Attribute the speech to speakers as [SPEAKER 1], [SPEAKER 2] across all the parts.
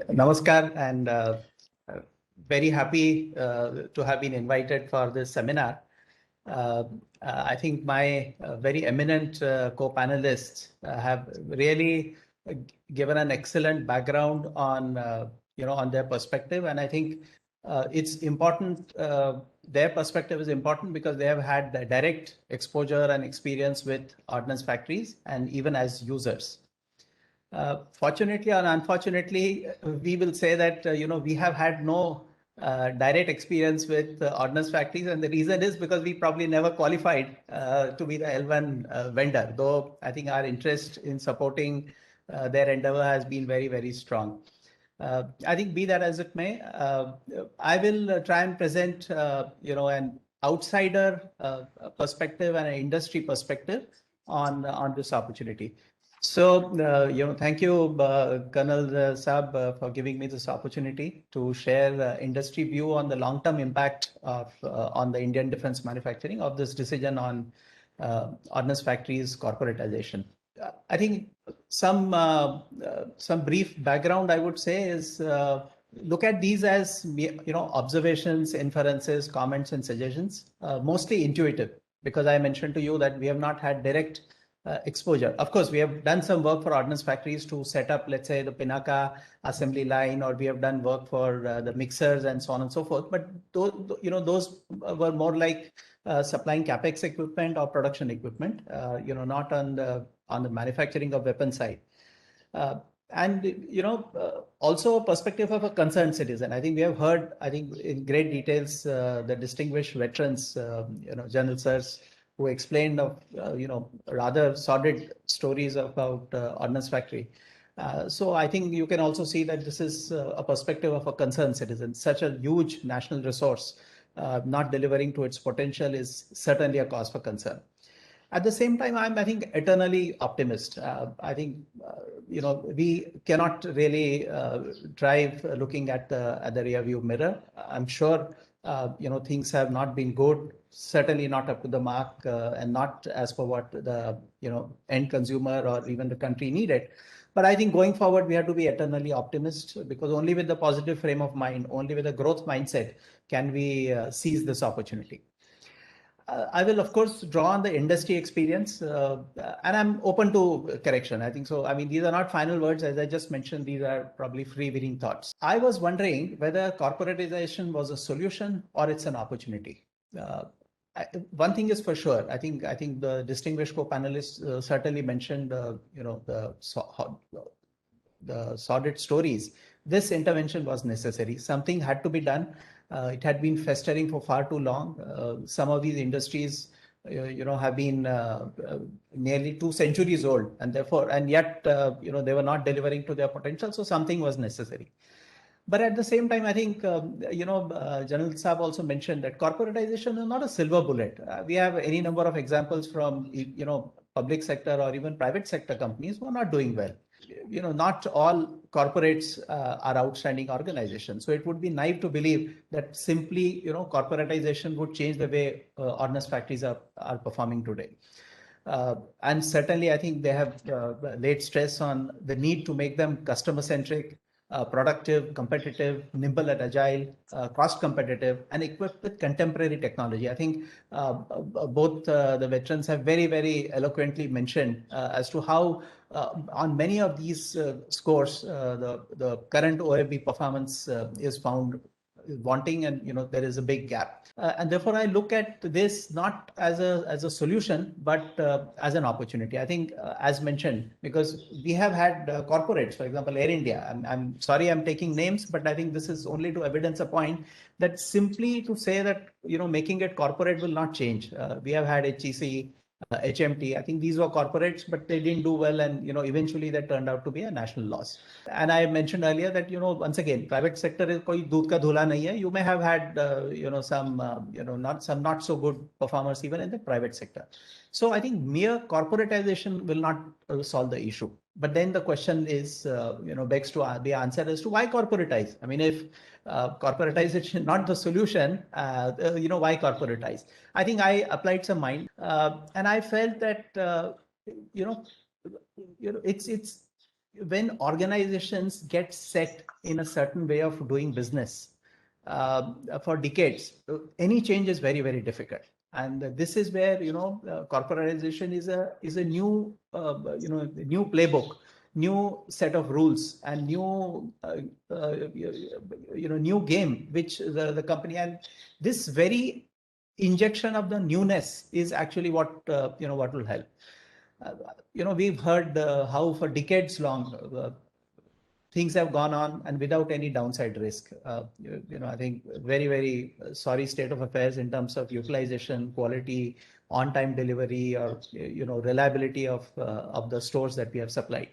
[SPEAKER 1] Namaskar, and uh, very happy to have been invited for this seminar. Uh, I think my very eminent co-panelists have really given an excellent background on on their perspective, and I think it's important. Their perspective is important because they have had direct exposure and experience with ordnance factories and even as users. Fortunately or unfortunately, we will say that we have had no direct experience with ordnance factories, and the reason is because we probably never qualified to be the L1 vendor. Though I think our interest in supporting their endeavor has been very, very strong. I think be that as it may, I will try and present an outsider perspective and an industry perspective on this opportunity. So, thank you, Colonel Saab, for giving me this opportunity to share industry view on the long-term impact of on the Indian defense manufacturing of this decision on ordnance factories corporatization. I think some brief background I would say is look at these as observations, inferences, comments, and suggestions, mostly intuitive, because I mentioned to you that we have not had direct exposure. Of course, we have done some work for ordnance factories to set up, let's say, the Pinaka assembly line, or we have done work for the mixers and so on and so forth. But those were more like supplying capex equipment or production equipment, not on the manufacturing of weapon side. Also a perspective of a concerned citizen. I think we have heard, I think in great details, the distinguished veterans, General Sirs, who explained of rather sordid stories about ordnance factory. So I think you can also see that this is a perspective of a concerned citizen. Such a huge national resource not delivering to its potential is certainly a cause for concern. At the same time, I think, eternally optimist. I think, we cannot really drive looking at the rear view mirror. I'm sure, things have not been good, certainly not up to the mark, and not as per what the, end consumer or even the country needed. But I think going forward, we have to be eternally optimist, because only with the positive frame of mind, only with a growth mindset can we seize this opportunity. I will, of course, draw on the industry experience, and I'm open to correction. I think so. I mean, these are not final words. As I just mentioned, these are probably freewheeling thoughts. I was wondering whether corporatization was a solution or it's an opportunity. One thing is for sure. I think the distinguished co-panelists certainly mentioned, the sordid stories. This intervention was necessary. Something had to be done. It had been festering for far too long. Some of these industries, have been nearly 2 centuries old, and yet, they were not delivering to their potential. So something was necessary. But at the same time, I think, General Saab also mentioned that corporatization is not a silver bullet. We have any number of examples from, public sector or even private sector companies who are not doing well. Not all corporates are outstanding organizations. So it would be naive to believe that simply, corporatization would change the way ordnance factories are performing today. And certainly, I think they have laid stress on the need to make them customer-centric, productive, competitive, nimble and agile, cost competitive, and equipped with contemporary technology. I think both the veterans have very, very eloquently mentioned as to how on many of these scores, the current OFB performance is found wanting, and there is a big gap. And therefore, I look at this not as a solution, but as an opportunity. I think, as mentioned, because we have had corporates, for example, Air India. I'm sorry I'm taking names, but I think this is only to evidence a point that simply to say that making it corporate will not change. We have had HEC. HMT. I think these were corporates, but they didn't do well, and eventually that turned out to be a national loss. And I mentioned earlier that once again, private sector is koi doodh ka dhula nahi hai. You may have had some not so good performers even in the private sector. So I think mere corporatization will not solve the issue. But then the question is, begs to be answered as to why corporatize. I mean, if corporatization not the solution, why corporatize? I think I applied some mind, and I felt that it's when organizations get set in a certain way of doing business for decades, any change is very, very difficult. And this is where, corporatization is a new, new playbook, new set of rules, and new, new game, which the company, and this very injection of the newness is actually what will help. We've heard how for decades long things have gone on and without any downside risk. I think very, very sorry state of affairs in terms of utilization, quality, on-time delivery, or reliability of the stores that we have supplied.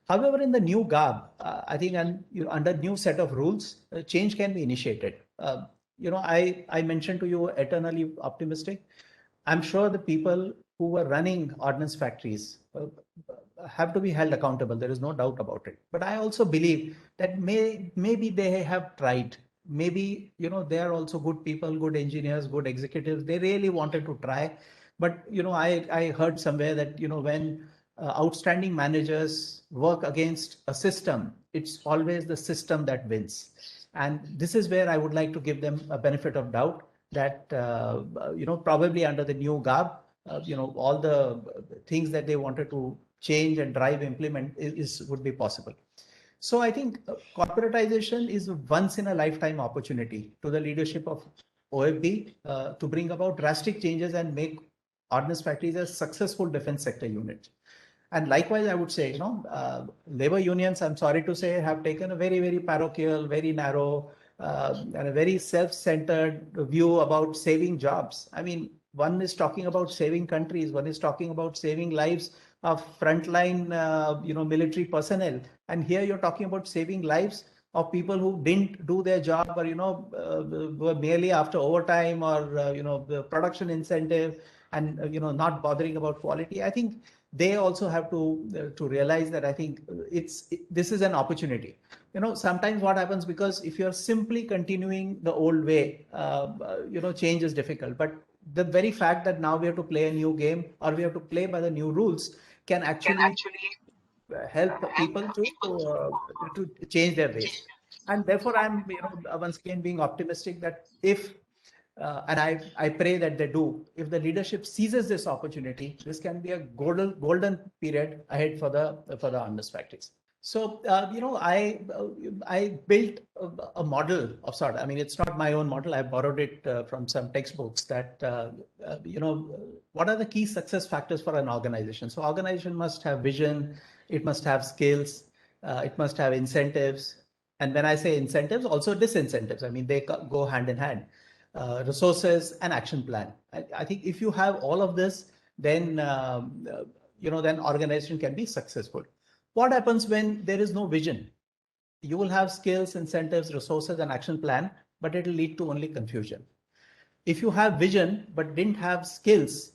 [SPEAKER 1] However, in the new garb, I think, and under new set of rules, change can be initiated. I mentioned to you eternally optimistic. I'm sure the people who were running ordnance factories have to be held accountable. There is no doubt about it. But I also believe that maybe they have tried. Maybe, they are also good people, good engineers, good executives. They really wanted to try. But, I heard somewhere that, when outstanding managers work against a system, it's always the system that wins. And this is where I would like to give them a benefit of doubt that, probably under the new garb, all the things that they wanted to change and drive, implement would be possible. So I think corporatization is once in a lifetime opportunity to the leadership of OFB to bring about drastic changes and make ordnance factories a successful defense sector unit. And likewise, I would say, labor unions, I'm sorry to say, have taken a very, very parochial, very narrow, and a very self-centered view about saving jobs. I mean, one is talking about saving countries, one is talking about saving lives of frontline, military personnel. And here you're talking about saving lives of people who didn't do their job, or, were merely after overtime, or, the production incentive, and, not bothering about quality. I think they also have to realize that I think this is an opportunity. Sometimes what happens, because if you're simply continuing the old way, change is difficult. But the very fact that now we have to play a new game, or we have to play by the new rules, can actually help people to change their ways. And therefore, I'm once again being optimistic that if and I pray that they do. If the leadership seizes this opportunity, this can be a golden period ahead for the ordnance factories. So I built a model of sort. I mean, it's not my own model. I borrowed it from some textbooks. That what are the key success factors for an organization? So organization must have vision. It must have skills. It must have incentives. And when I say incentives, also disincentives. I mean, they go hand in hand. Resources and action plan. I think if you have all of this, then then organization can be successful. What happens when there is no vision? You will have skills, incentives, resources, and action plan, but it will lead to only confusion. If you have vision but didn't have skills,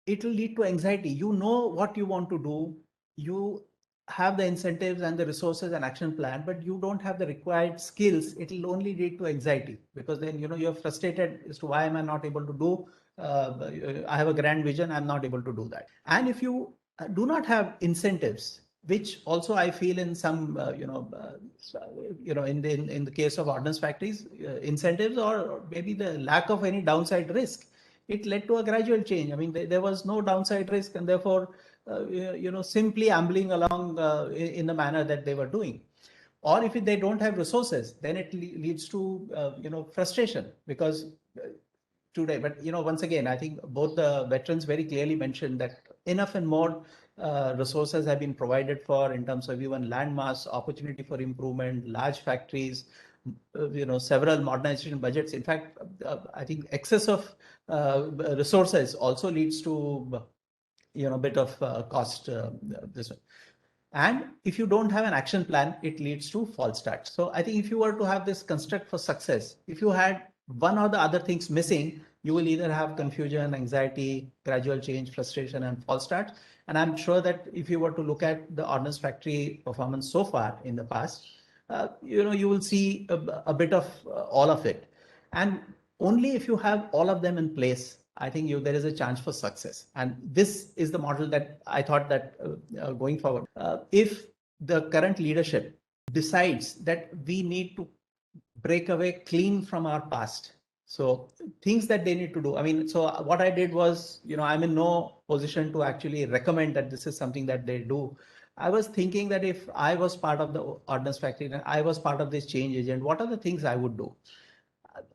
[SPEAKER 1] it will lead to anxiety. You know what you want to do. You have the incentives and the resources and action plan, but you don't have the required skills. It will only lead to anxiety, because then you're frustrated as to why am I not able to do. I have a grand vision, I'm not able to do that. And if you do not have incentives, which also I feel in some in the case of ordnance factories, incentives, or maybe the lack of any downside risk, it led to a gradual change. I mean, there was no downside risk, and therefore simply ambling along in the manner that they were doing. Or if they don't have resources, then it leads to frustration, because today. But once again, I think both the veterans very clearly mentioned that enough and more resources have been provided for, in terms of even land mass, opportunity for improvement, large factories, several modernization budgets. In fact, I think excess of resources also leads to a bit of cost this one. And if you don't have an action plan, it leads to false starts. So I think if you were to have this construct for success, if you had one or the other things missing, you will either have confusion, anxiety, gradual change, frustration, and false start. And I'm sure that if you were to look at the ordnance factory performance so far in the past, you will see a bit of all of it. And only if you have all of them in place, I think there is a chance for success. And this is the model that I thought that going forward, if the current leadership decides that we need to break away clean from our past. So things that they need to do. I mean, so what I did was, I'm in no position to actually recommend that this is something that they do. I was thinking that if I was part of the ordnance factory and I was part of this change agent, what are the things I would do?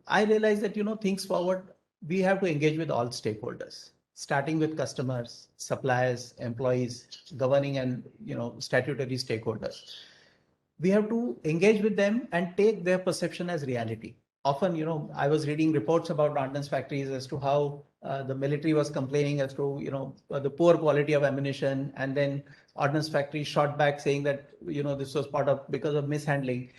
[SPEAKER 1] I realized that, things forward, we have to engage with all stakeholders, starting with customers, suppliers, employees, governing and, statutory stakeholders. We have to engage with them and take their perception as reality. Often, I was reading reports about ordnance factories as to how the military was complaining as to, the poor quality of ammunition, and then ordnance factory shot back saying that, this was because of mishandling.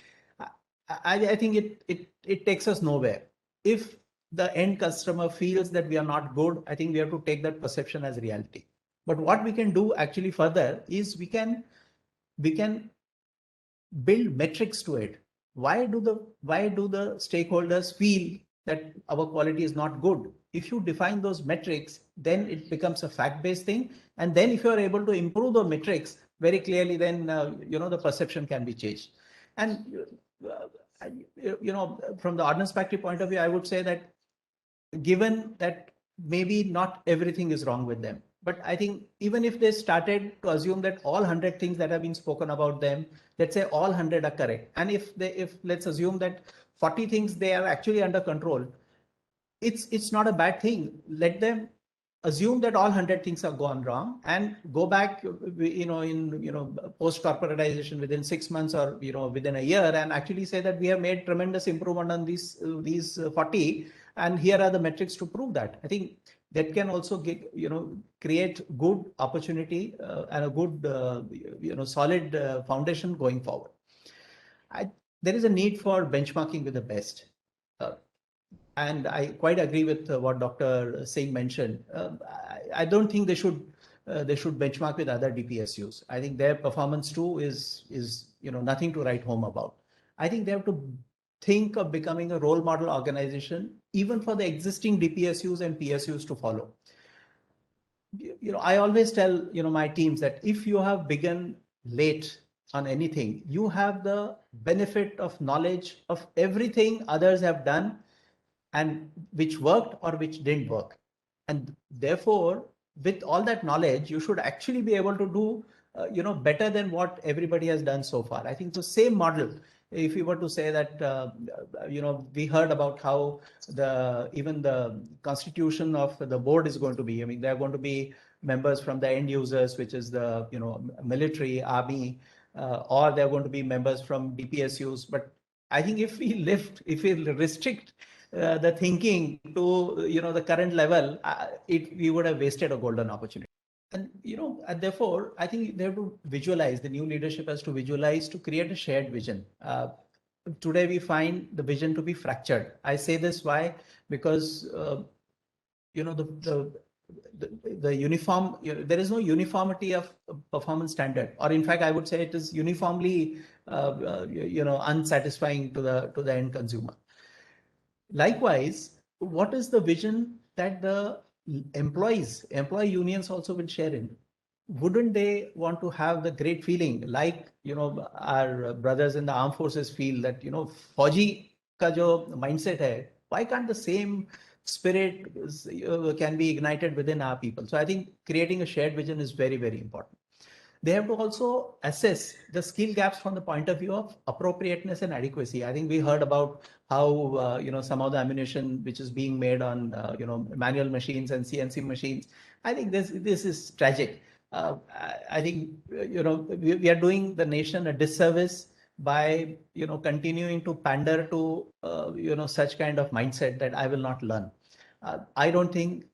[SPEAKER 1] I think it takes us nowhere. If the end customer feels that we are not good, I think we have to take that perception as reality. But what we can do actually further is we can build metrics to it. Why do the stakeholders feel that our quality is not good? If you define those metrics, then it becomes a fact-based thing. And then if you are able to improve the metrics very clearly, then the perception can be changed. And from the ordnance factory point of view, I would say that given that maybe not everything is wrong with them, but I think even if they started to assume that all 100 things that have been spoken about them, let's say all 100 are correct, and if let's assume that 40 things they are actually under control, it's not a bad thing. Let them assume that all 100 things have gone wrong and go back, in post corporatization within 6 months or within a year, and actually say that we have made tremendous improvement on these 40, and here are the metrics to prove that. I think that can also create good opportunity and a good solid foundation going forward. There is a need for benchmarking with the best. And I quite agree with what Dr. Singh mentioned. I don't think they should benchmark with other DPSUs. I think their performance too is nothing to write home about. I think they have to think of becoming a role model organization, even for the existing DPSUs and PSUs to follow. I always tell my teams that if you have begun late on anything, you have the benefit of knowledge of everything others have done and which worked or which didn't work. And therefore, with all that knowledge, you should actually be able to do better than what everybody has done so far. I think the same model, if we were to say that, we heard about how even the constitution of the board is going to be. I mean, there are going to be members from the end users, which is the military, army, or there are going to be members from DPSUs. But I think if we restrict the thinking to the current level, we would have wasted a golden opportunity. And and therefore I think they have to visualize. The new leadership has to visualize to create a shared vision. Today we find the vision to be fractured. I say this why? Because the uniform, there is no uniformity of performance standard, or in fact I would say it is uniformly unsatisfying to the end consumer. Likewise, what is the vision that the employee unions also will share in? Wouldn't they want to have the great feeling like our brothers in the armed forces feel that Fauji ka jo mindset hai, why can't the same spirit can be ignited within our people? So I think creating a shared vision is very, very important. They have to also assess the skill gaps from the point of view of appropriateness and adequacy. I think we heard about how some of the ammunition which is being made on manual machines and CNC machines. I think this is tragic. I think we are doing the nation a disservice by continuing to pander to such kind of mindset that I will not learn. I don't think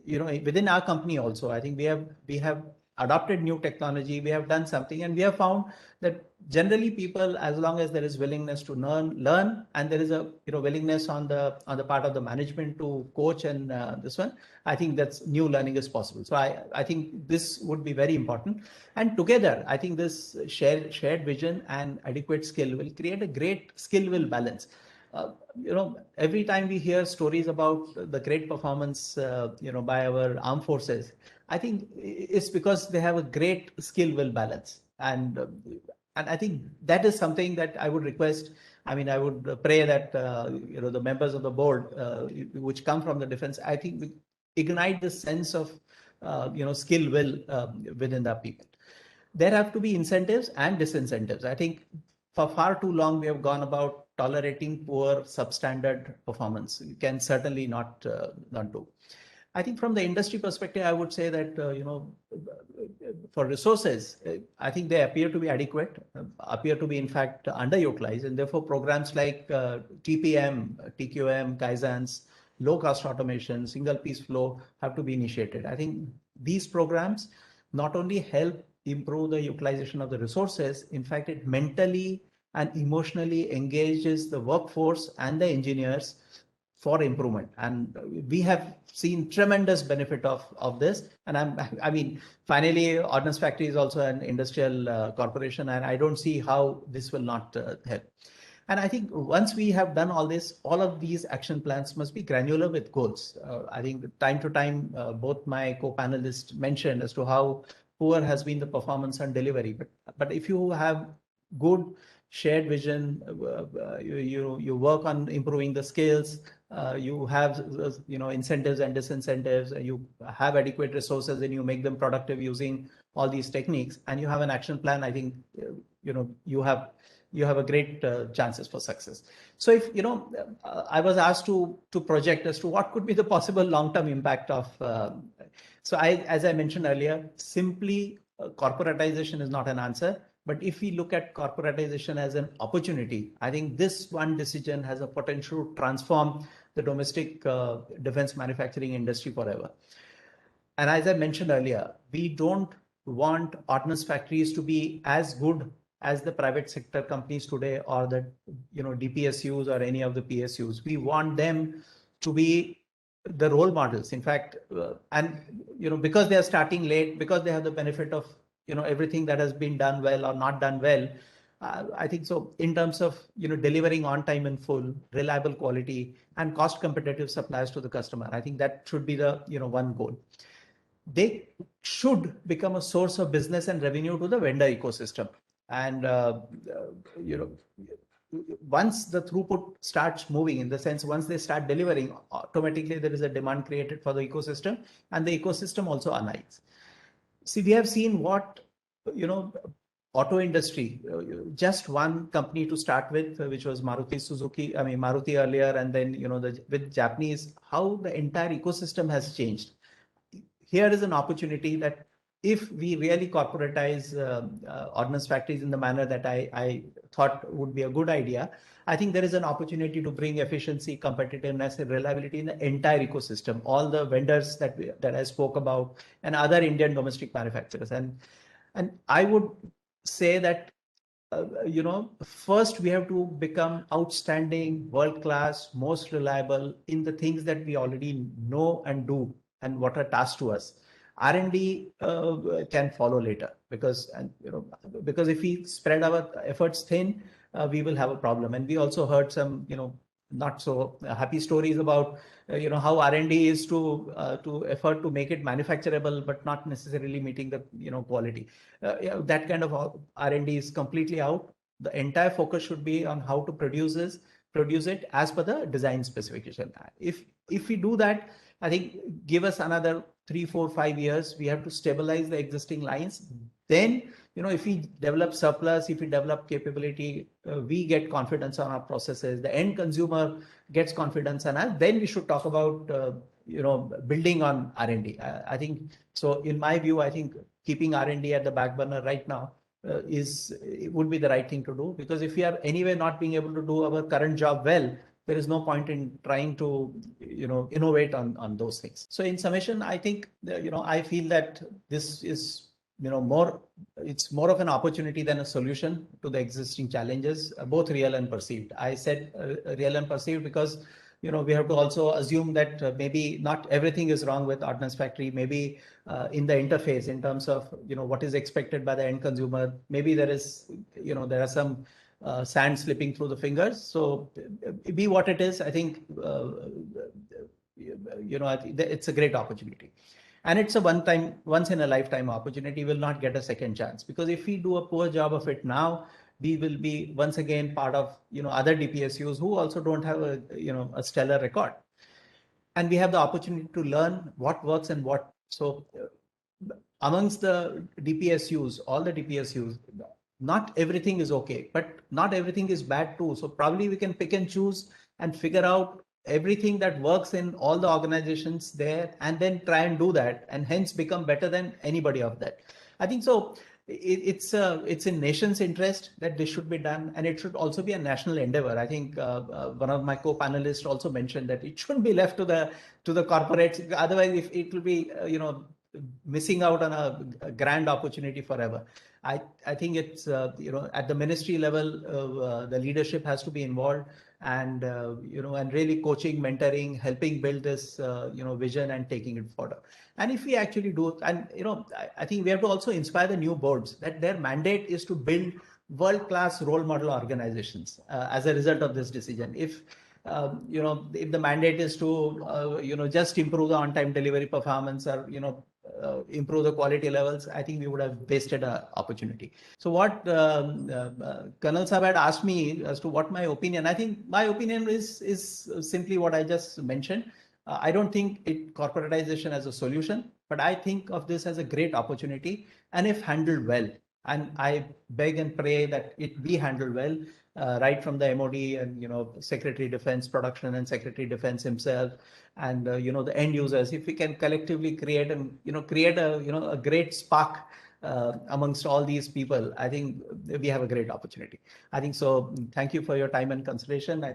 [SPEAKER 1] within our company also, I think we have adopted new technology, we have done something, and we have found that generally people, as long as there is willingness to learn, and there is a willingness on the part of the management to coach and this one, I think that's new learning is possible. So I think this would be very important, and together I think this shared vision and adequate skill will create a great skill will balance. Every time we hear stories about the great performance, by our armed forces, I think it's because they have a great skill will balance. and I think that is something that I would request. I mean, I would pray that the members of the board, which come from the defense, I think we ignite the sense of skill will within the people. There have to be incentives and disincentives. I think for far too long we have gone about tolerating poor, substandard performance. You can certainly not do. I think from the industry perspective, I would say that for resources, I think they appear to be adequate, appear to be in fact underutilized, and therefore programs like TPM, TQM, Kaizens, low cost automation, single piece flow have to be initiated. I think these programs not only help improve the utilization of the resources, in fact, it mentally and emotionally engages the workforce and the engineers for improvement. And we have seen tremendous benefit of this. And I mean, finally, Ordnance Factory is also an industrial corporation, and I don't see how this will not help. And I think once we have done all this, all of these action plans must be granular with goals. I think time to time, both my co-panelists mentioned as to how poor has been the performance and delivery. But if you have good shared vision, you work on improving the skills, you have incentives and disincentives, you have adequate resources, and you make them productive using all these techniques, and you have an action plan. I think you have a great chances for success. So if I was asked to project as to what could be the possible long-term impact of. So as I mentioned earlier, simply corporatization is not an answer. But if we look at corporatization as an opportunity, I think this one decision has a potential to transform the domestic defense manufacturing industry forever. And as I mentioned earlier, we don't want ordnance factories to be as good as the private sector companies today, or the DPSUs or any of the PSUs. We want them to be the role models. In fact, and because they are starting late, because they have the benefit of everything that has been done well or not done well, I think so in terms of delivering on time in full, reliable quality, and cost competitive supplies to the customer. I think that should be the one goal. They should become a source of business and revenue to the vendor ecosystem. And once the throughput starts moving, in the sense once they start delivering, automatically there is a demand created for the ecosystem, and the ecosystem also aligns. See, we have seen what auto industry, just one company to start with, which was Maruti Suzuki. I mean Maruti earlier, and then with Japanese, how the entire ecosystem has changed. Here is an opportunity that if we really corporatize ordnance factories in the manner that I thought would be a good idea, I think there is an opportunity to bring efficiency, competitiveness, and reliability in the entire ecosystem. All the vendors that I spoke about, and other Indian domestic manufacturers, and I would say that first we have to become outstanding, world class, most reliable in the things that we already know and do, and what are tasked to us. R&D can follow later, because if we spread our efforts thin, we will have a problem. And we also heard some not so happy stories about how R&D is to effort to make it manufacturable, but not necessarily meeting the quality. That kind of R&D is completely out. The entire focus should be on how to produce it as per the design specification. If we do that, I think give us another 3, 4, 5 years. We have to stabilize the existing lines. Then, if we develop surplus, if we develop capability, we get confidence on our processes. The end consumer gets confidence on us. Then we should talk about, building on R&D. I think so. In my view, I think keeping R&D at the back burner right now would be the right thing to do, because if we are anyway not being able to do our current job well, there is no point in trying to innovate on those things. So in summation, I think I feel that this is it's more of an opportunity than a solution to the existing challenges, both real and perceived. I said real and perceived because we have to also assume that maybe not everything is wrong with Ordnance Factory. Maybe in the interface, in terms of what is expected by the end consumer, maybe there is there are some sand slipping through the fingers. So be what it is, I think I think it's a great opportunity. And it's a once in a lifetime opportunity. We'll not get a second chance, because if we do a poor job of it now, we will be once again part of, other DPSUs who also don't have a stellar record. And we have the opportunity to learn what works and what. So amongst the DPSUs, all the DPSUs, not everything is okay, but not everything is bad too. So probably we can pick and choose and figure out everything that works in all the organizations there, and then try and do that, and hence become better than anybody of that. I think so. It's in nation's interest that this should be done, and it should also be a national endeavor. I think one of my co-panelists also mentioned that it shouldn't be left to the corporates. Otherwise, if it will be missing out on a grand opportunity forever. I think it's at the ministry level, the leadership has to be involved, and and really coaching, mentoring, helping build this vision and taking it forward. And if we actually do, and I think we have to also inspire the new boards that their mandate is to build world-class role model organizations as a result of this decision. If if the mandate is to just improve the on-time delivery performance, or improve the quality levels, I think we would have wasted an opportunity. So what Colonel Saab had asked me as to what my opinion, I think my opinion is simply what I just mentioned. I don't think corporatization as a solution, but I think of this as a great opportunity, and if handled well, and I beg and pray that it be handled well, right from the MOD and Secretary Defense Production and Secretary Defense himself, and the end users. If we can collectively create a great spark amongst all these people, I think we have a great opportunity. I think so. Thank you for your time and consideration.